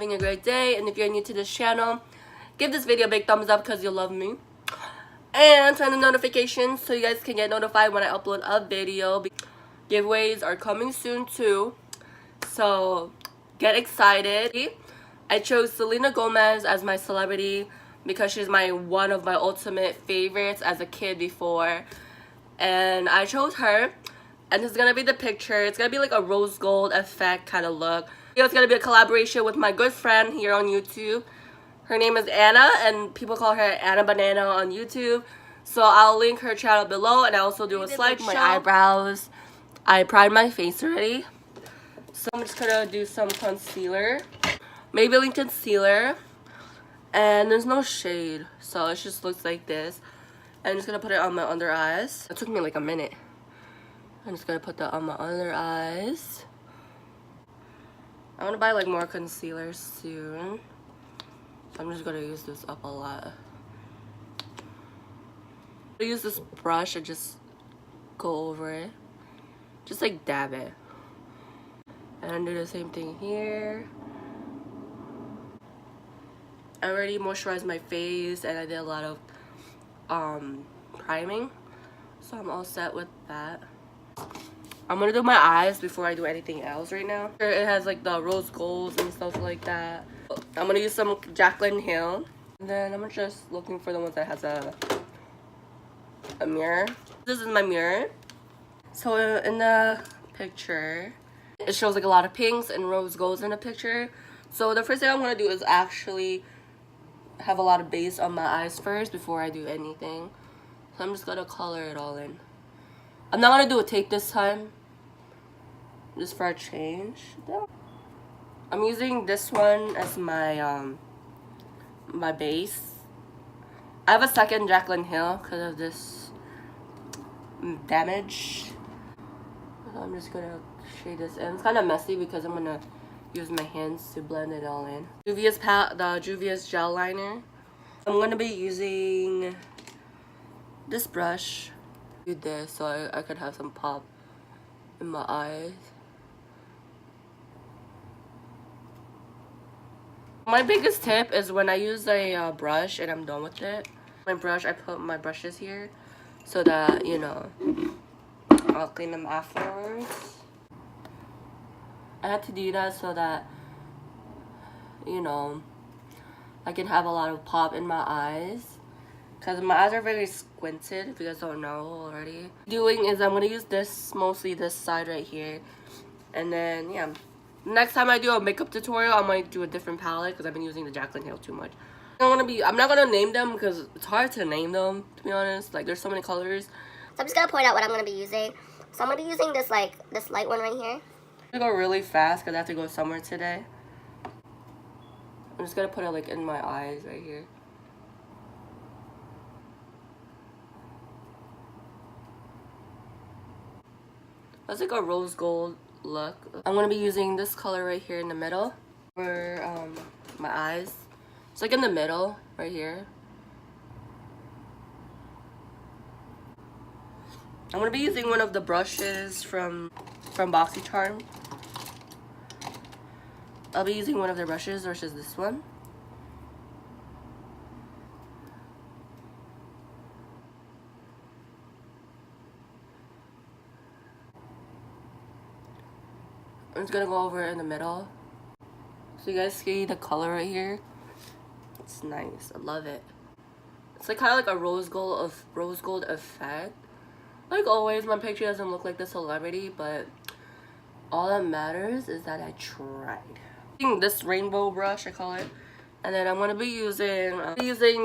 having a great day. And if you're new to this channel, give this video a big thumbs up because you love me. And turn the notifications so you guys can get notified when I upload a video. Giveaways are coming soon too, so get excited. I chose Selena Gomez as my celebrity because she's one of my ultimate favorites as a kid before, and I chose her. And this is gonna be the picture. It's gonna be like a rose gold effect kind of look. It's gonna be a collaboration with my good friend here on YouTube. Her name is Anna, and people call her Anna Banana on YouTube. So I'll link her channel below, and I also do a slideshow. My eyebrows. I primed my face already. So I'm just gonna do some concealer. Maybelline concealer. And there's no shade, so it just looks like this. I'm just gonna put it on my under eyes. It took me like a minute. I'm just gonna put that on my under eyes. I wanna buy like more concealer soon. So I'm just gonna use this up a lot. I use this brush and just go over it. Just like dab it. And do the same thing here. I already moisturized my face and I did a lot of priming. So I'm all set with that. I'm gonna do my eyes before I do anything else right now. It has like the rose golds and stuff like that. I'm gonna use some Jaclyn Hill. And then I'm just looking for the ones that has a mirror. This is my mirror. So in the picture, it shows like a lot of pinks and rose golds in the picture. So the first thing I'm gonna do is actually have a lot of base on my eyes first before I do anything. So I'm just gonna color it all in. I'm not gonna do a tape this time, just for a change. I'm using this one as my my base. I have a second Jaclyn Hill because of this damage. So I'm just gonna shade this in. It's kind of messy because I'm gonna use my hands to blend it all in. Juvia's gel liner. I'm gonna be using this brush. Do this so I could have some pop in my eyes. My biggest tip is when I use a brush and I'm done with it. My brush, I put my brushes here so that, you know, I'll clean them afterwards. I had to do that so that, you know, I can have a lot of pop in my eyes. Because my eyes are very squinted, if you guys don't know already. Doing is I'm going to use this, mostly this side right here. And then, yeah. Next time I do a makeup tutorial, I might do a different palette because I've been using the Jaclyn Hill too much. I'm not going to name them because it's hard to name them, to be honest. Like, there's so many colors. So I'm just going to point out what I'm going to be using. So I'm going to be using this, this light one right here. I'm going to go really fast because I have to go somewhere today. I'm just going to put it, like, in my eyes right here. That's like a rose gold look. I'm going to be using this color right here in the middle for my eyes. It's like in the middle right here. I'm going to be using one of the brushes from BoxyCharm. I'll be using one of their brushes versus this one. I'm just gonna go over it in the middle. So you guys see the color right here? It's nice. I love it. It's like kind of like a rose gold effect. Like always, my picture doesn't look like the celebrity, but all that matters is that I tried. Using this rainbow brush, I call it. And then I'm gonna be using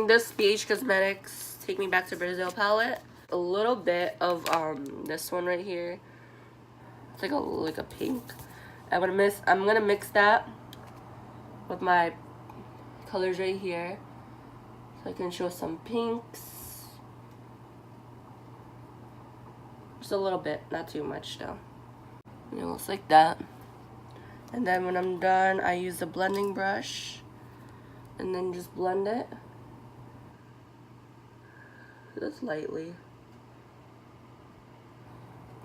this BH Cosmetics Take Me Back to Brazil palette. A little bit of this one right here. It's like a pink. I'm gonna mix that with my colors right here, so I can show some pinks. Just a little bit, not too much though. And it looks like that. And then when I'm done, I use the blending brush and then just blend it just lightly.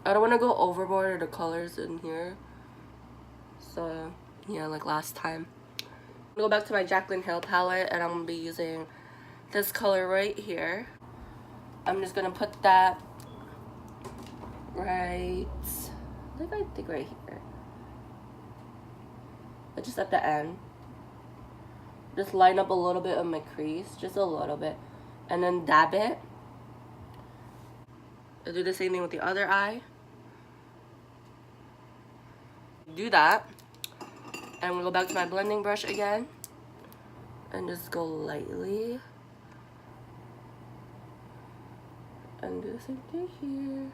I don't want to go overboard with the colors in here. So, yeah, like last time. Go back to my Jaclyn Hill palette, and I'm gonna be using this color right here. I'm just gonna put that right, like I think right here, but just at the end. Just line up a little bit of my crease, just a little bit, and then dab it. I'll do the same thing with the other eye. Do that, and I'm gonna go back to my blending brush again, and just go lightly, and do the same thing here.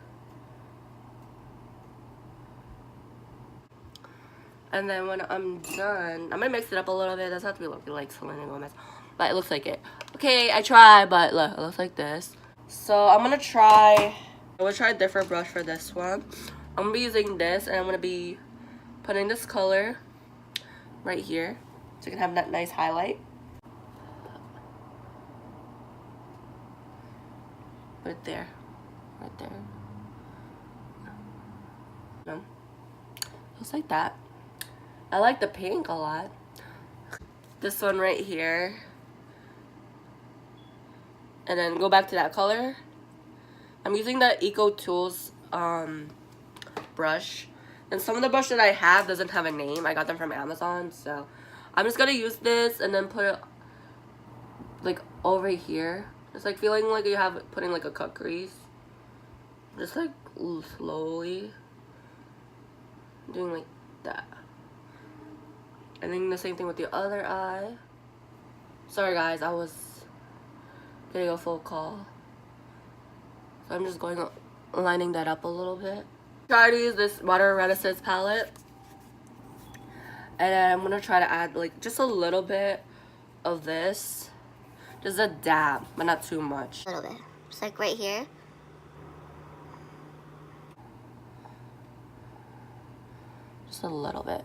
And then when I'm done, I'm gonna mix it up a little bit. It doesn't have to be looking like Selena Gomez, but it looks like it. Okay, I tried, but look, it looks like this. So I'm gonna try a different brush for this one. I'm gonna be using this, and I'm gonna be putting this color right here, so you can have that nice highlight. Right there, right there. Looks like that. I like the pink a lot. This one right here. And then go back to that color. I'm using the Eco Tools brush. And some of the brush that I have doesn't have a name. I got them from Amazon. So I'm just going to use this and then put it like over here. It's like feeling like you have putting like a cut crease. Just like slowly doing like that. And then the same thing with the other eye. Sorry guys, I was getting a phone call. So I'm just going lining that up a little bit. Try to use this Water Renaissance palette. And then I'm gonna try to add like just a little bit of this. Just a dab, but not too much. A little bit. Just like right here. Just a little bit.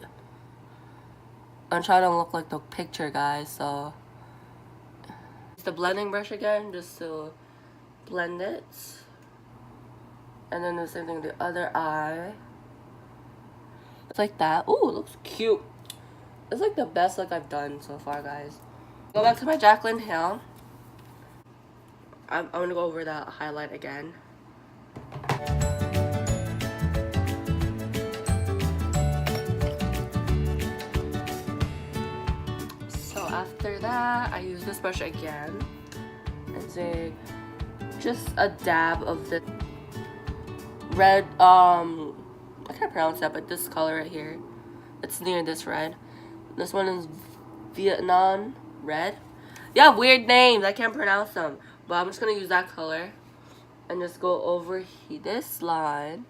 I'm trying to look like the picture, guys, so it's the blending brush again, just to blend it. And then the same thing with the other eye. It's like that. Ooh, it looks cute. It's like the best look I've done so far, guys. Go back to my Jaclyn Hill. I'm gonna go over that highlight again. After that, I use this brush again and say just a dab of the red, I can't pronounce that, but this color right here, it's near this red. This one is Vietnam red. Yeah, weird names, I can't pronounce them, but I'm just gonna use that color and just go over this line.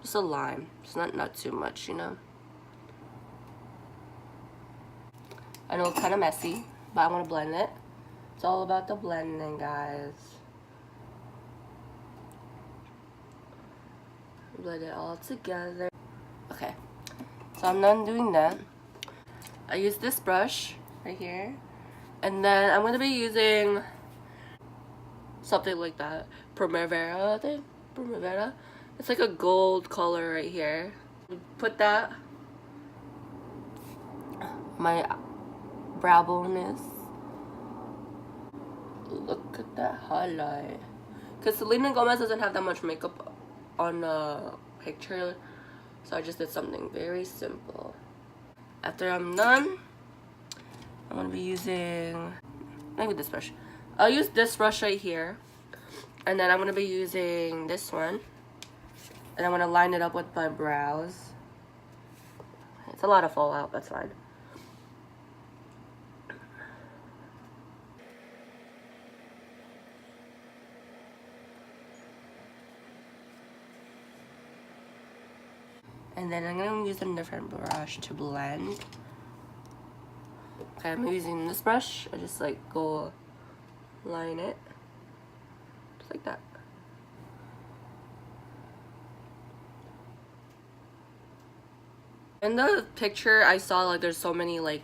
Just a line. It's not too much, you know. I know it's kind of messy, but I want to blend it. It's all about the blending, guys. Blend it all together. Okay, so I'm done doing that. I use this brush right here, and then I'm gonna be using something like that, Primavera, I think. Primavera. It's like a gold color right here. Put that my brow bone is. Look at that highlight. Because Selena Gomez doesn't have that much makeup on the picture, so I just did something very simple. After I'm done, I'm gonna be using maybe this brush. I'll use this brush right here, and then I'm gonna be using this one. And I'm going to line it up with my brows. It's a lot of fallout, that's fine. And then I'm going to use a different brush to blend. Okay, I'm using this brush. I just like go line it. Just like that. In the picture, I saw like there's so many like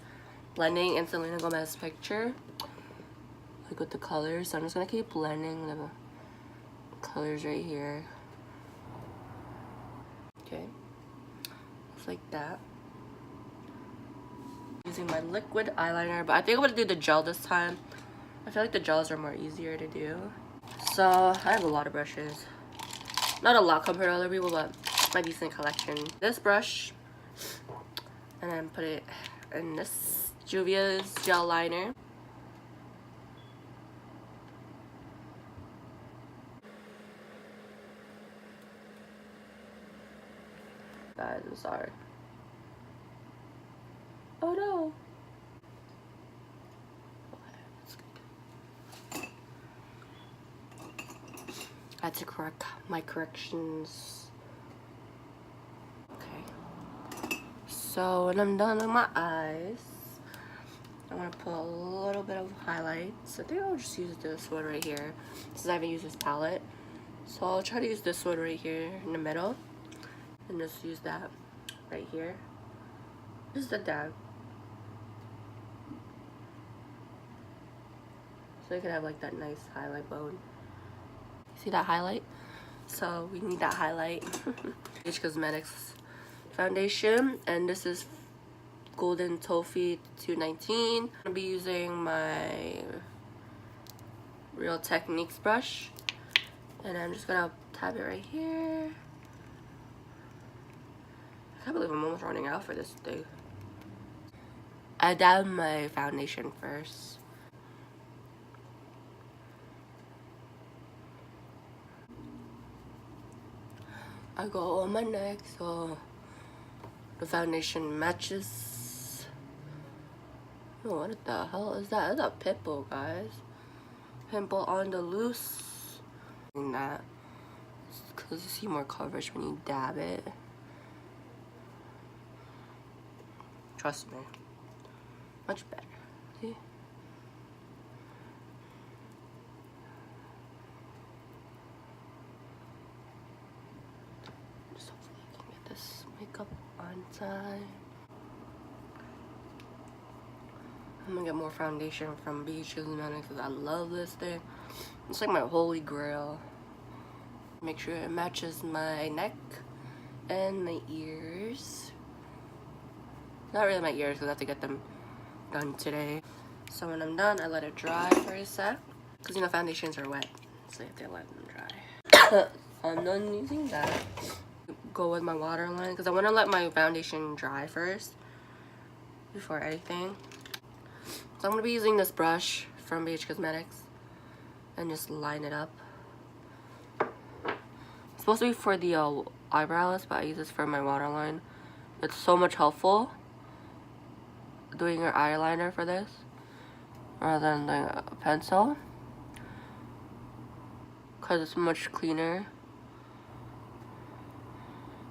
blending in Selena Gomez's picture, like with the colors. So I'm just gonna keep blending the colors right here. Okay, just like that. Using my liquid eyeliner, but I think I'm gonna do the gel this time. I feel like the gels are more easier to do. So I have a lot of brushes. Not a lot compared to other people, but my decent collection. This brush, and then put it in this Juvia's gel liner. Guys, I'm sorry. Oh no. I had to correct my corrections. Okay. So when I'm done with my eyes, I'm gonna put a little bit of highlights. I think I'll just use this one right here since I haven't used this palette. So I'll try to use this one right here in the middle and just use that right here. Just a dab. So I could have like that nice highlight bone. See that highlight? So we need that highlight. BH Cosmetics foundation, and this is Golden Toffee 219. I'm gonna be using my Real Techniques brush, and I'm just gonna tap it right here. I can't believe I'm almost running out for this thing. I dab my foundation first. I go on my neck so the foundation matches. Oh, what the hell is that? That's a pimple, guys. Pimple on the loose. And that, because you see more coverage when you dab it. Trust me. Much better. See? Just hopefully I can get this makeup on time. I'm gonna get more foundation from BH Cosmetics because I love this thing. It's like my holy grail. Make sure it matches my neck and my ears. Not really my ears because I have to get them done today. So when I'm done, I let it dry for a sec. Because you know foundations are wet, so you have to let them dry. I'm done using that. Go with my waterline because I want to let my foundation dry first before anything. So I'm going to be using this brush from BH Cosmetics and just line it up. It's supposed to be for the eyebrows, but I use this for my waterline. It's so much helpful doing your eyeliner for this rather than doing a pencil because it's much cleaner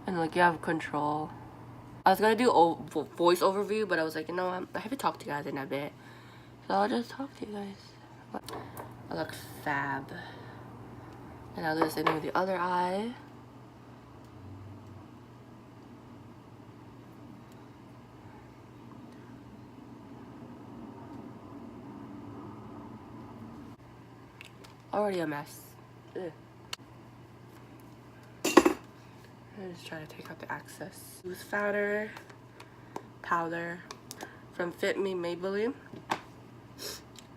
and like you have control. I was gonna do voice overview, but I was like, you know what, I haven't talked to you guys in a bit, so I'll just talk to you guys. I look fab. And I'll do the same thing with the other eye. Already a mess. Ugh. I'm just trying to take out the excess. Loose powder from Fit Me Maybelline.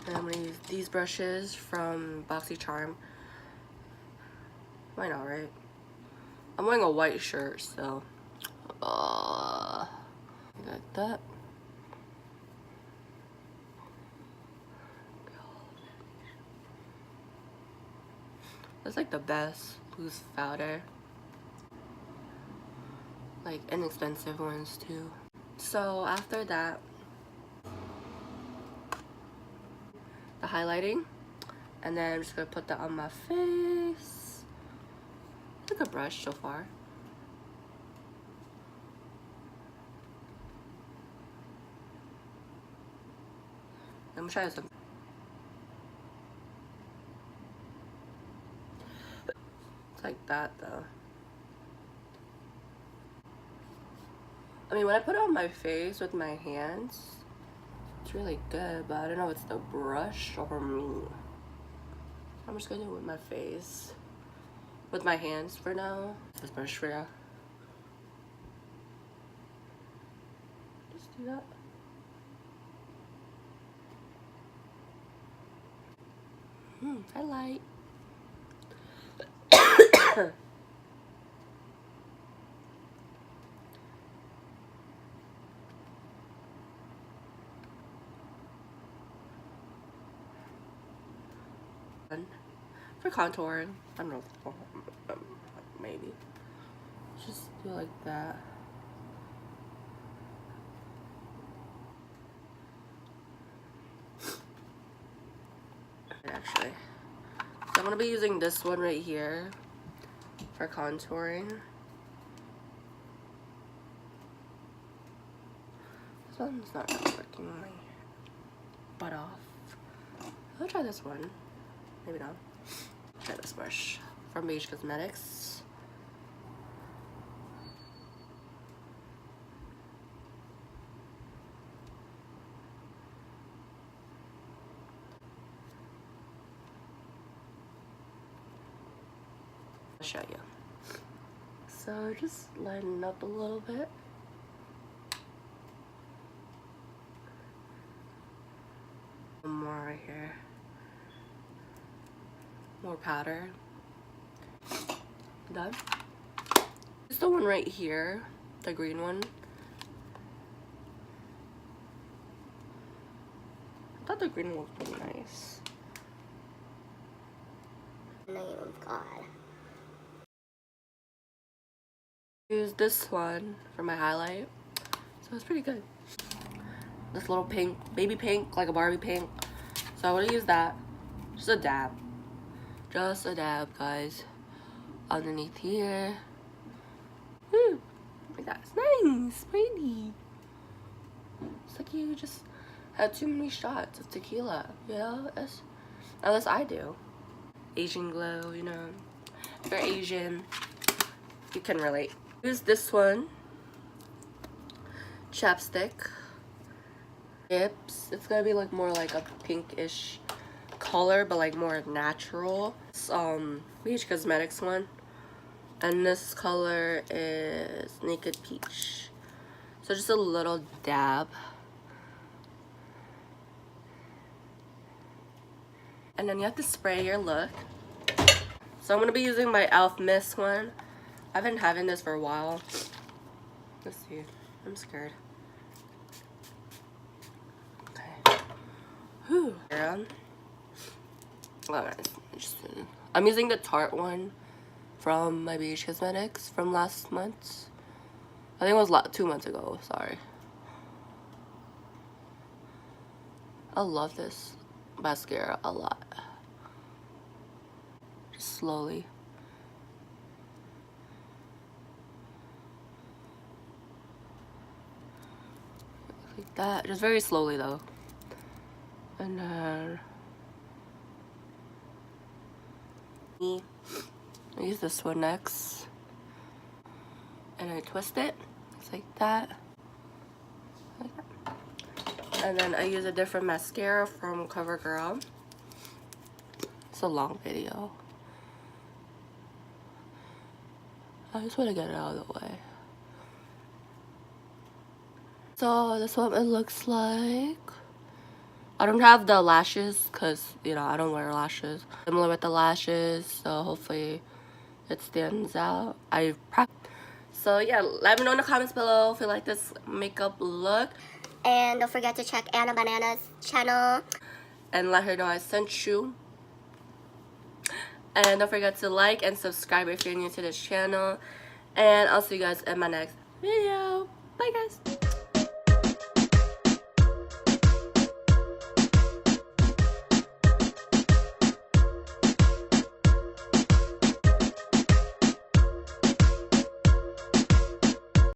And I'm gonna use these brushes from BoxyCharm. Why not, right? I'm wearing a white shirt, so like that. That's like the best loose powder. Like inexpensive ones too. So after that, the highlighting, and then I'm just gonna put that on my face. It's like a brush so far. I'm gonna try something. It's like that though. I mean, when I put it on my face with my hands, it's really good, but I don't know if it's the brush or me. I'm just gonna do it with my face. With my hands for now. This brush for now. See that? Highlight. For contouring, I don't know, maybe just do like that. Actually, so I'm gonna be using this one right here for contouring. This one's not really working my butt off. I'll try this one. Maybe not. Try this brush from Beige Cosmetics. I'll show you. So just lighten up a little bit. More right here. More powder. Done. It's the one right here, the green one. I thought the green one was pretty nice. Name of God. Use this one for my highlight, so it's pretty good. This little pink, baby pink, like a Barbie pink. So I want to use that. Just a dab. Just a dab, guys. Underneath here. Woo! That's nice, pretty. It's like you just had too many shots of tequila, you know? Unless I do. Asian glow, you know. If you're Asian, you can relate. Use this one. Chapstick. Lips. It's gonna be like more like a pinkish color, but like more natural. It's Beige Cosmetics one, and this color is Naked Peach. So just a little dab, and then you have to spray your look. So I'm gonna be using my e.l.f. Mist one. I've been having this for a while. Let's see. I'm scared. Whew. I'm using the Tarte one from my Beige Cosmetics from last month. I think it was 2 months ago, sorry. I love this mascara a lot. Just slowly. Like that, just very slowly though. And then I use this one next, and I twist it just like that. And then I use a different mascara from CoverGirl. It's a long video. I just want to get it out of the way. So this is what it looks like. I don't have the lashes because, you know, I don't wear lashes. Similar with the lashes, so hopefully it stands out. So yeah, let me know in the comments below if you like this makeup look. And don't forget to check Anna Banana's channel. And let her know I sent you. And don't forget to like and subscribe if you're new to this channel. And I'll see you guys in my next video. Bye guys.